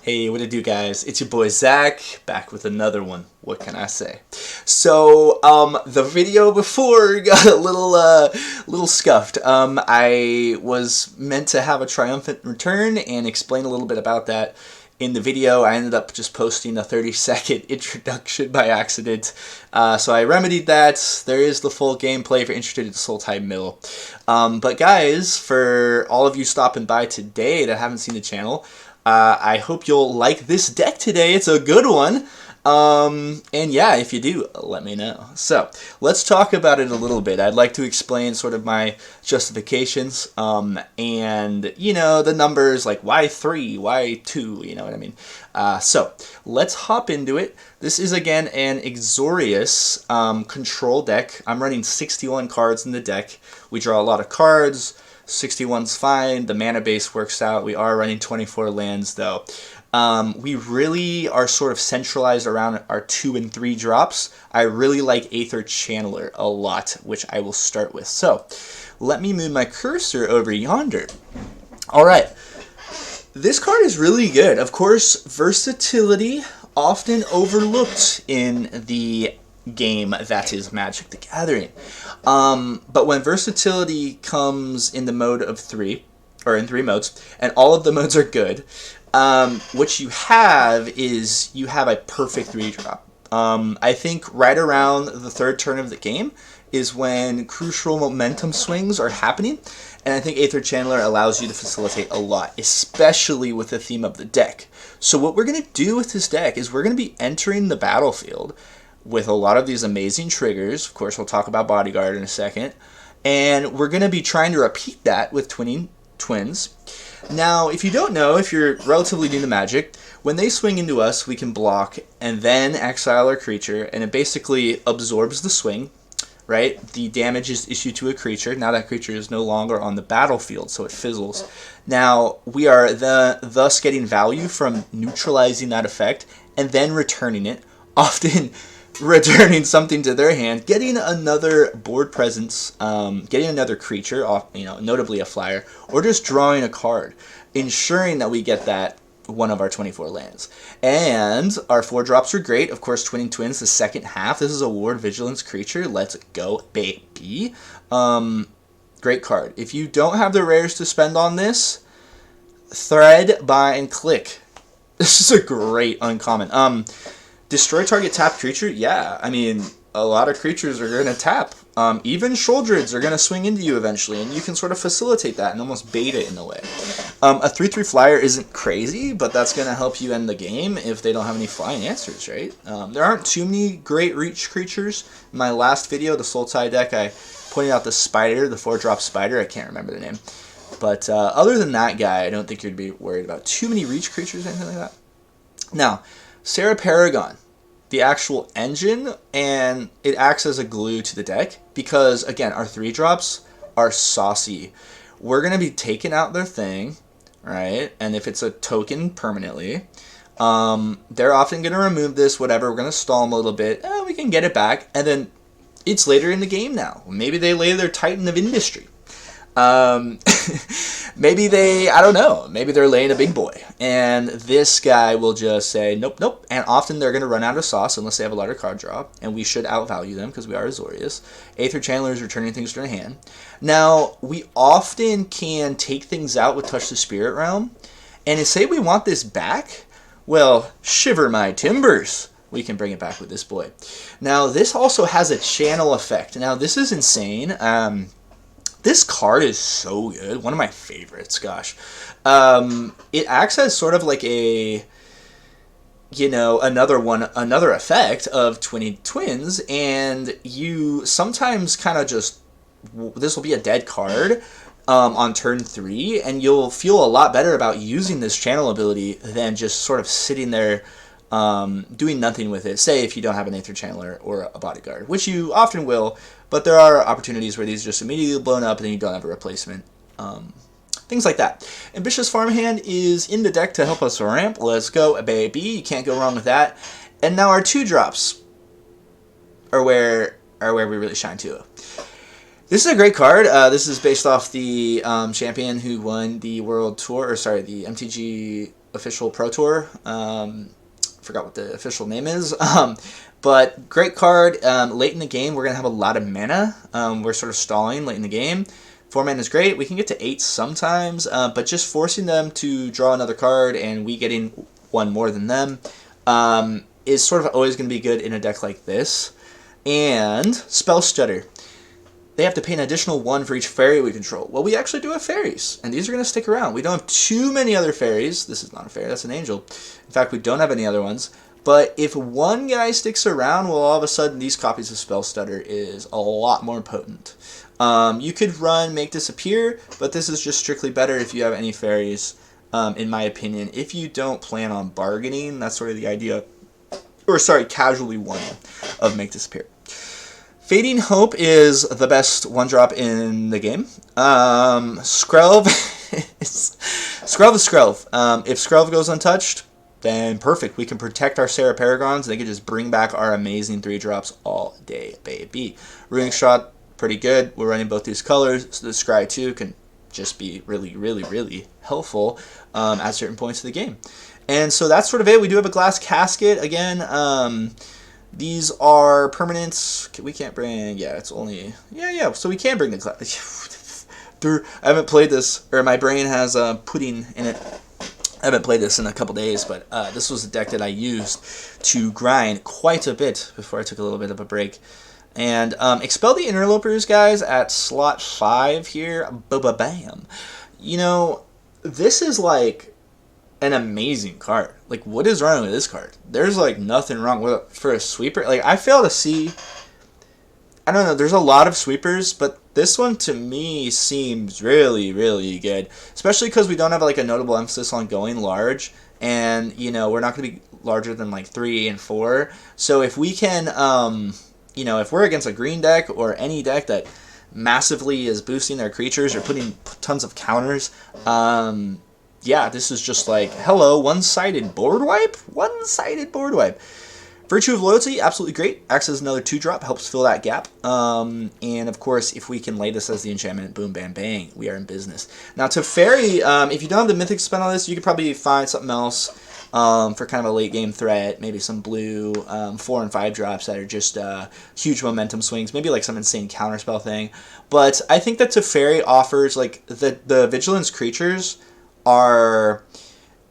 Hey, what it do, guys? It's your boy Zach, back with another one. What can I say? So, the video before got a little scuffed. I was meant to have a triumphant return and explain a little bit about that in the video. I ended up just posting a 30-second introduction by accident. So I remedied that. There is the full gameplay if you're interested in Sultai Mill. But guys, for all of you stopping by today that haven't seen the channel, I hope you'll like this deck today. It's a good one. And yeah, if you do, let me know. So, let's talk about it a little bit. I'd like to explain sort of my justifications, and, you know, the numbers, like why 3, why 2, you know what I mean? So, let's hop into it. This is, again, an Azorius control deck. I'm running 61 cards in the deck. We draw a lot of cards. 61's fine. The mana base works out. We are running 24 lands, though. We really are sort of centralized around our 2 and 3 drops. I really like Aether Channeler a lot, which I will start with. So, let me move my cursor over yonder. Alright, this card is really good. Of course, versatility, often overlooked in the game that is Magic the Gathering. But when versatility comes in the mode of 3, or in 3 modes, and all of the modes are good, what you have is you have a perfect 3-drop. I think right around the 3rd turn of the game is when crucial momentum swings are happening, and I think Aether Channeler allows you to facilitate a lot, especially with the theme of the deck. So what we're going to do with this deck is we're going to be entering the battlefield with a lot of these amazing triggers. Of course, we'll talk about Bodyguard in a second, and we're going to be trying to repeat that with Twinning Twins. Now, if you don't know, if you're relatively new to Magic, when they swing into us, we can block and then exile our creature, and it basically absorbs the swing, right? The damage is issued to a creature. Now that creature is no longer on the battlefield, so it fizzles. Now, we are thus getting value from neutralizing that effect and then returning it, often returning something to their hand, getting another board presence, getting another creature, notably a flyer, or just drawing a card, ensuring that we get that one of our 24 lands. And our 4 drops are great. Of course, Twinning Twins, the second half. This is a Ward Vigilance creature. Let's go, baby. Great card. If you don't have the rares to spend on this, Thread, Buy, and Click. This is a great uncommon. Destroy target tapped creature? Yeah, I mean, a lot of creatures are going to tap. Even Sholdreds are going to swing into you eventually, and you can sort of facilitate that and almost bait it in a way. A 3/3 flyer isn't crazy, but that's going to help you end the game if they don't have any flying answers, right? There aren't too many great reach creatures. In my last video, the Sultai deck, I pointed out the spider, the 4-drop spider. I can't remember the name. But other than that guy, I don't think you'd be worried about too many reach creatures or anything like that. Now, Sarah Paragon, the actual engine, and it acts as a glue to the deck because, again, our 3-drops are saucy. We're going to be taking out their thing, right? And if it's a token permanently, they're often going to remove this, whatever. We're going to stall them a little bit. We can get it back, and then it's later in the game now. Maybe they lay their Titan of Industry. Maybe I don't know, maybe they're laying a big boy, and this guy will just say, nope, nope, and often they're going to run out of sauce unless they have a larger card draw, and we should outvalue them because we are Azorius. Aether Channeler is returning things to their hand. Now, we often can take things out with Touch the Spirit Realm, and say we want this back, well, shiver my timbers. We can bring it back with this boy. Now, this also has a channel effect. Now, this is insane. This card is so good. One of my favorites, gosh. It acts as sort of like a, another effect of Twinning Twins, and you sometimes kind of just, this will be a dead card on turn 3, and you'll feel a lot better about using this channel ability than just sort of sitting there doing nothing with it. Say if you don't have an Aether Channeler or a Bodyguard, which you often will, but there are opportunities where these are just immediately blown up and then you don't have a replacement. Things like that. Ambitious Farmhand is in the deck to help us ramp. Let's go, baby. You can't go wrong with that. And now our 2-drops are where we really shine too. This is a great card. This is based off the champion who won the World Tour, or sorry, the MTG official Pro Tour. Forgot what the official name is. But great card. Late in the game, we're going to have a lot of mana. We're sort of stalling late in the game. 4 mana is great. We can get to 8 sometimes, but just forcing them to draw another card and we getting one more than them is sort of always going to be good in a deck like this. And Spell Stutter. They have to pay an additional 1 for each fairy we control. Well, we actually do have fairies, and these are going to stick around. We don't have too many other fairies. This is not a fairy, that's an angel. In fact, we don't have any other ones. But if one guy sticks around, well, all of a sudden, these copies of Spell Stutter is a lot more potent. You could run Make Disappear, but this is just strictly better if you have any fairies, in my opinion. If you don't plan on bargaining, that's sort of the idea, or sorry, casually one of Make Disappear. Fading Hope is the best 1-drop in the game. Skrelv is Skrelv. If Skrelv goes untouched, then perfect. We can protect our Sarah Paragons, and they can just bring back our amazing 3-drops all day, baby. Runic Shot, pretty good. We're running both these colors, so the Scry 2 can just be really, really, really helpful at certain points of the game. And so that's sort of it. We do have a Glass Casket. Again, these are permanents. We can't bring, yeah, it's only, yeah, so we can bring the glass. I haven't played this, or my brain has pudding in it. I haven't played this in a couple days, but this was a deck that I used to grind quite a bit before I took a little bit of a break. And Expel the Interlopers, guys, at slot 5 here. Bam. You know, this is like an amazing card. Like, what is wrong with this card? There's like nothing wrong with it for a sweeper. Like, I fail to see, I don't know, there's a lot of sweepers, but this one to me seems really, really good, especially because we don't have like a notable emphasis on going large, and you know, we're not going to be larger than like 3 and 4. So if we can, you know, if we're against a green deck or any deck that massively is boosting their creatures or putting tons of counters, yeah, this is just like, hello, one-sided board wipe? One-sided board wipe. Virtue of Loyalty, absolutely great. Acts as another 2-drop, helps fill that gap. And of course, if we can lay this as the enchantment, boom, bam, bang, we are in business. Now to Fairy, if you don't have the Mythic spell on this, you could probably find something else for kind of a late game threat. Maybe some blue 4 and 5 drops that are just huge momentum swings. Maybe like some insane counterspell thing. But I think that Teferi offers, like, the Vigilance creatures are,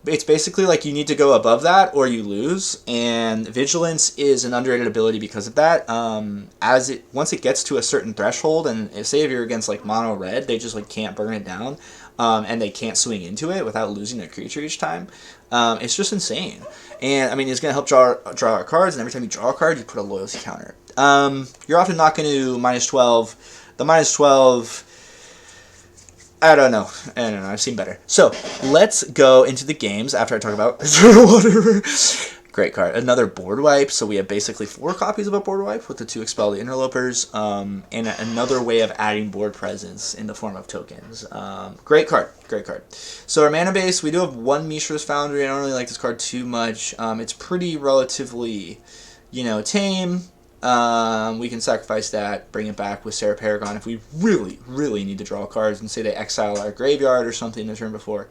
it's basically like you need to go above that or you lose, and Vigilance is an underrated ability because of that. Once it gets to a certain threshold, and say if you're against like mono red, they just like can't burn it down, and they can't swing into it without losing a creature each time. It's just insane, and I mean it's gonna help draw our cards, and every time you draw a card, you put a loyalty counter. You're often not going to -12. The -12. I don't know. I've seen better. So, let's go into the games after I talk about Water. Great card. Another board wipe. So, we have basically 4 copies of a board wipe with the 2 Expel the Interlopers. And another way of adding board presence in the form of tokens. Great card. Great card. So, our mana base, we do have 1 Mishra's Foundry. I don't really like this card too much. It's pretty relatively, you know, tame. We can sacrifice that, bring it back with Sarah Paragon if we really, really need to draw cards, and say they exile our graveyard or something the turn before.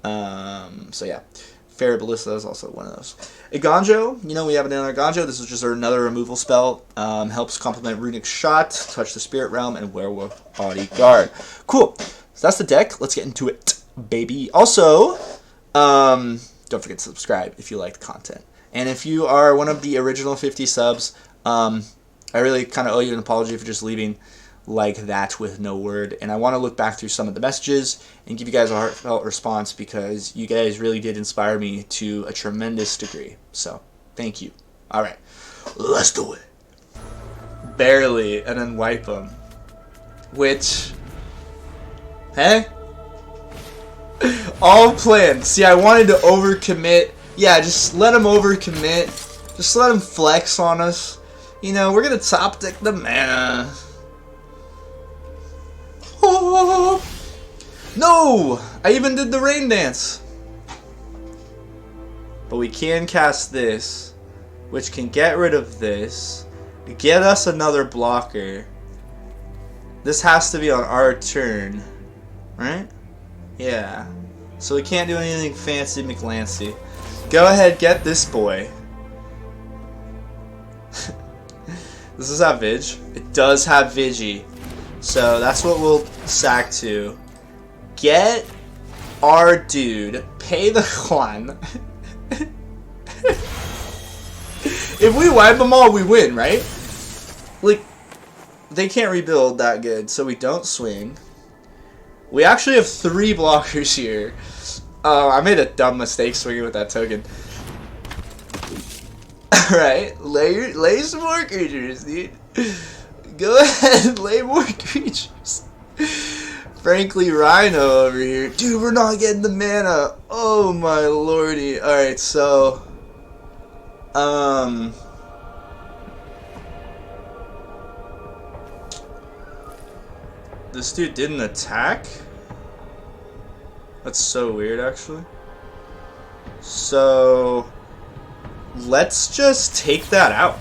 So yeah, Fairy Ballista is also one of those. Iganjo, you know, we have another Iganjo. This is just another removal spell. Helps complement Runic Shot, Touch the Spirit Realm, and Werewolf Bodyguard. Cool. So that's the deck. Let's get into it, baby. Also, don't forget to subscribe if you like the content. And if you are one of the original 50 subs, I really kind of owe you an apology for just leaving like that with no word. And I want to look back through some of the messages and give you guys a heartfelt response, because you guys really did inspire me to a tremendous degree. So, thank you. Alright, let's do it. Barely, and then wipe them. Which, hey? All planned. See, I wanted to overcommit. Yeah, just let him overcommit. Just let him flex on us. You know, we're gonna top deck the mana. Oh, no! I even did the rain dance. But we can cast this, which can get rid of this, get us another blocker. This has to be on our turn, right? Yeah. So we can't do anything fancy McLancy. Go ahead, get this boy. Does this have Vig? It does have Vigi. So that's what we'll sack to. Get our dude. Pay the Juan. If we wipe them all, we win, right? Like, they can't rebuild that good, so we don't swing. We actually have 3 blockers here. Oh, I made a dumb mistake swinging with that token. Alright, lay some more creatures, dude. Go ahead, lay more creatures. Frankly, Rhino over here. Dude, we're not getting the mana. Oh my lordy. Alright, so... This dude didn't attack? That's so weird, actually. So... Let's just take that out.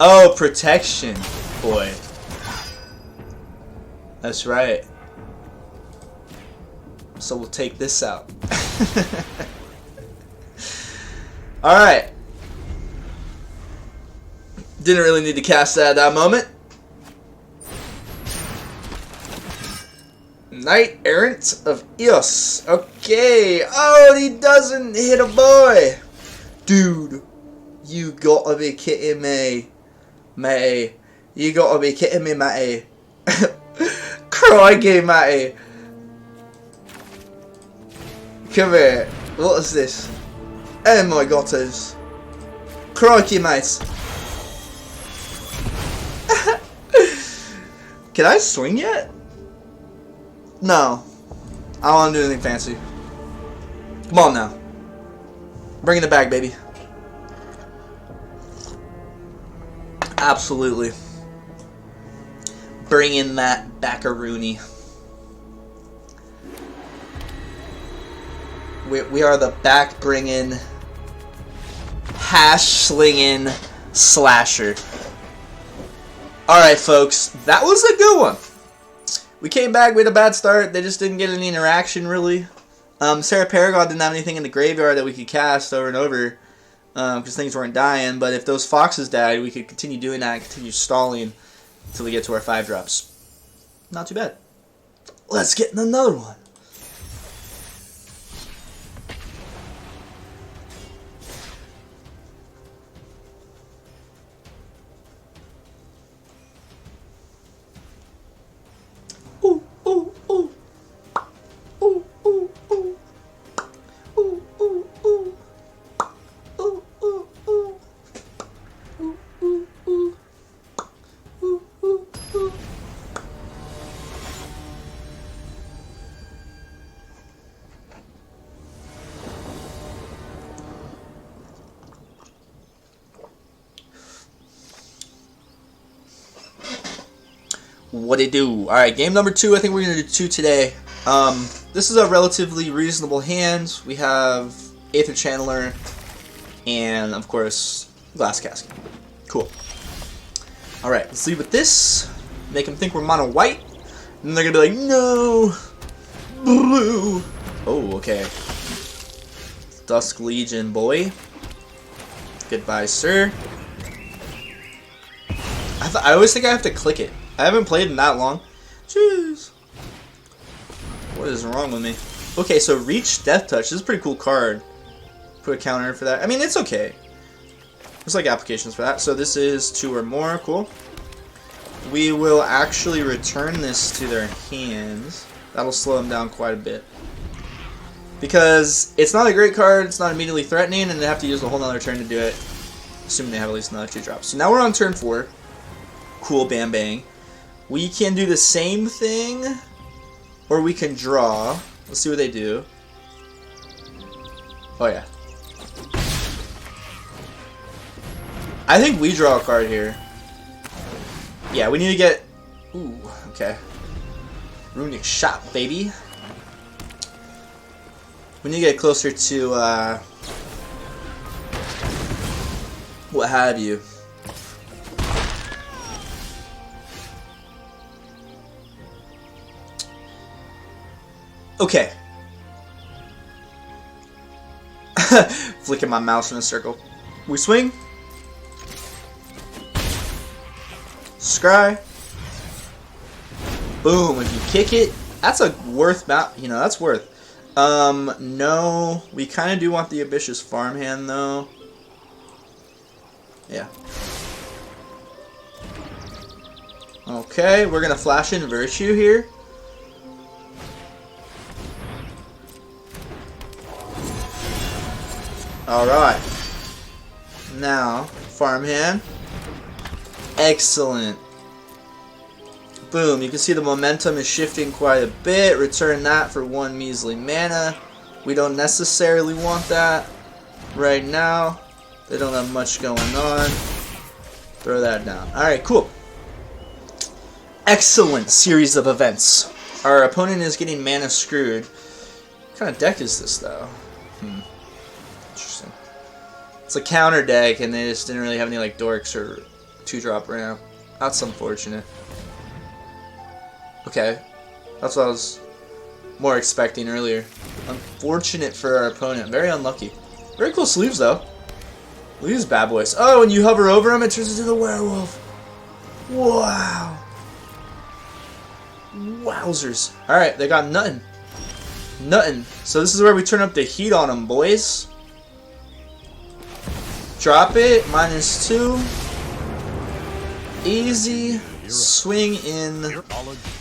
Oh, protection, boy. That's right. So we'll take this out. Alright. Didn't really need to cast that at that moment. Knight Errant of Eos. Okay. Oh, he doesn't hit a boy. Dude, you gotta be kidding me. Matty. You gotta be kidding me, Matty. Crikey, Matty. Come here. What is this? Oh my gotters. Crikey, mate. Can I swing yet? No. I don't want to do anything fancy. Come on now. Bring it back, baby. Absolutely. Bring in that backaroony. We are the back bringing, hash slinging slasher. Alright, folks. That was a good one. We came back, we had a bad start. They just didn't get any interaction, really. Sarah Paragon didn't have anything in the graveyard that we could cast over and over. Because things weren't dying. But if those foxes died, we could continue doing that and continue stalling until we get to our 5-drops. Not too bad. Let's get in another one. What it do? Alright, game number 2. I think we're going to do 2 today. This is a relatively reasonable hand. We have Aether Channeler and, of course, Glass Casket. Cool. Alright, let's leave with this. Make them think we're mono white. And they're going to be like, no! Blue! Oh, okay. Dusk Legion, boy. Goodbye, sir. I always think I have to click it. I haven't played in that long. Jeez. What is wrong with me? Okay, so Reach Death Touch. This is a pretty cool card. Put a counter for that. I mean, it's okay. There's like applications for that. So this is 2 or more. Cool. We will actually return this to their hands. That'll slow them down quite a bit. Because it's not a great card. It's not immediately threatening. And they have to use a whole nother turn to do it. Assuming they have at least another 2 drops. So now we're on turn 4. Cool, bam, bang. We can do the same thing, or we can draw. Let's see what they do. Oh, yeah. I think we draw a card here. Yeah, we need to get... Ooh, okay. Runic Shot, baby. We need to get closer to, what have you. Okay. Flicking my mouse in a circle. We swing. Scry. Boom. If you kick it, that's a worth mount. You know, that's worth. No. We kind of do want the ambitious farmhand, though. Yeah. Okay, we're gonna flash in Virtue here. Alright. Now, farmhand. Excellent. Boom, you can see the momentum is shifting quite a bit. Return that for 1 measly mana. We don't necessarily want that right now. They don't have much going on. Throw that down. Alright, cool. Excellent series of events. Our opponent is getting mana screwed. What kind of deck is this, though? Interesting. It's a counter deck, and they just didn't really have any like dorks or 2-drop around. That's unfortunate. Okay, that's what I was more expecting earlier. Unfortunate for our opponent. Very unlucky. Very cool sleeves, though. Look at these bad boys. Oh, when you hover over them, it turns into the werewolf. Wow. Wowzers. Alright, they got nothing. Nothing. So this is where we turn up the heat on them, boys. Drop it. -2. Easy. Swing in.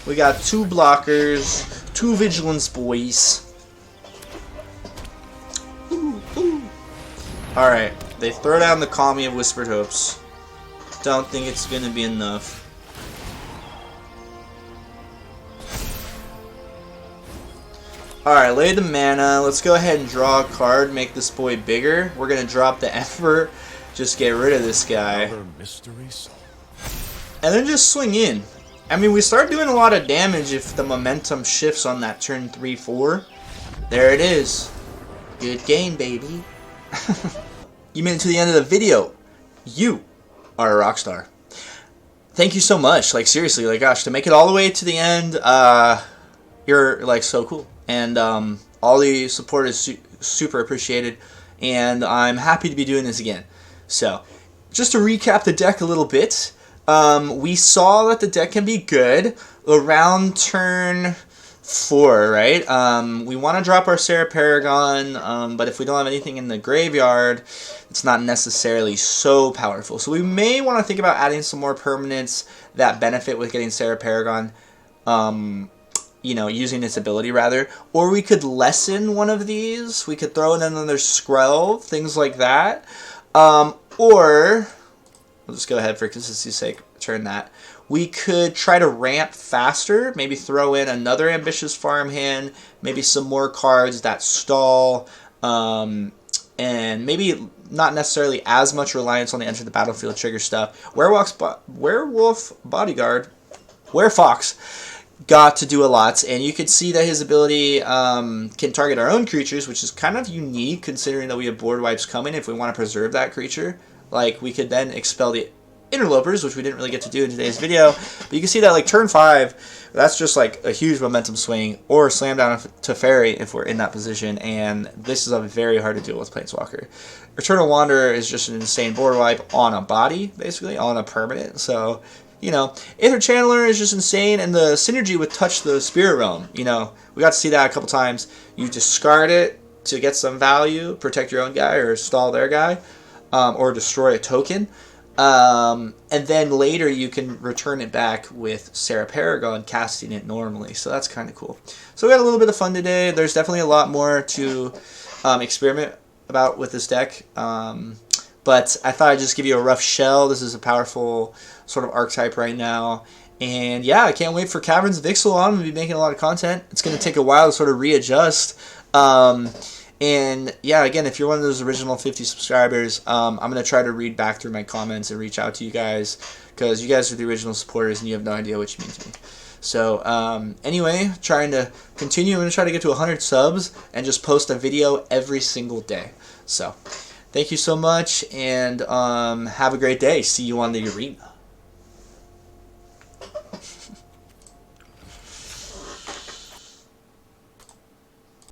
We got 2 blockers. 2 vigilance, boys. Alright. They throw down the Kami of Whispered Hopes. Don't think it's going to be enough. Alright, lay the mana. Let's go ahead and draw a card, make this boy bigger. We're going to drop the Emperor. Just get rid of this guy. And then just swing in. I mean, we start doing a lot of damage if the momentum shifts on that turn 3-4. There it is. Good game, baby. You made it to the end of the video. You are a rock star. Thank you so much. Like, seriously, like, gosh, to make it all the way to the end, you're, like, so cool. And all the support is super appreciated. And I'm happy to be doing this again. So, just to recap the deck a little bit, we saw that the deck can be good around turn 4, right? We want to drop our Sarah Paragon, but if we don't have anything in the graveyard, it's not necessarily so powerful. So we may want to think about adding some more permanents that benefit with getting Sarah Paragon, you know, using its ability rather. Or we could lessen one of these. We could throw in another Skrell, things like that. Or, we'll just go ahead for consistency's sake, turn that. We could try to ramp faster, maybe throw in another ambitious farmhand, maybe some more cards that stall, and maybe not necessarily as much reliance on the enter the battlefield trigger stuff. Werewolf Bodyguard, Werefox, got to do a lot, and you can see that his ability can target our own creatures, which is kind of unique considering that we have board wipes coming. If we want to preserve that creature, like, we could then expel the interlopers, which we didn't really get to do in today's video. But you can see that, like, turn 5, that's just like a huge momentum swing, or slam down to Fairy if we're in that position, and this is a very hard to deal with Planeswalker. Eternal Wanderer is just an insane board wipe on a body, basically, on a permanent. So, you know, Aether Channeler is just insane, and the synergy with Touch the Spirit Realm, you know, we got to see that a couple times. You discard it to get some value, protect your own guy, or stall their guy, or destroy a token. And then later you can return it back with Sarah Paragon casting it normally. So that's kind of cool. So we got a little bit of fun today. There's definitely a lot more to experiment about with this deck. But I thought I'd just give you a rough shell. This is a powerful sort of archetype right now. And yeah, I can't wait for Caverns of Ixalan. I'm going to be making a lot of content. It's going to take a while to sort of readjust. And yeah, again, if you're one of those original 50 subscribers, I'm going to try to read back through my comments and reach out to you guys, because you guys are the original supporters and you have no idea what you mean to me. So anyway, trying to continue. I'm going to try to get to 100 subs and just post a video every single day. So thank you so much, and have a great day. See you on the arena.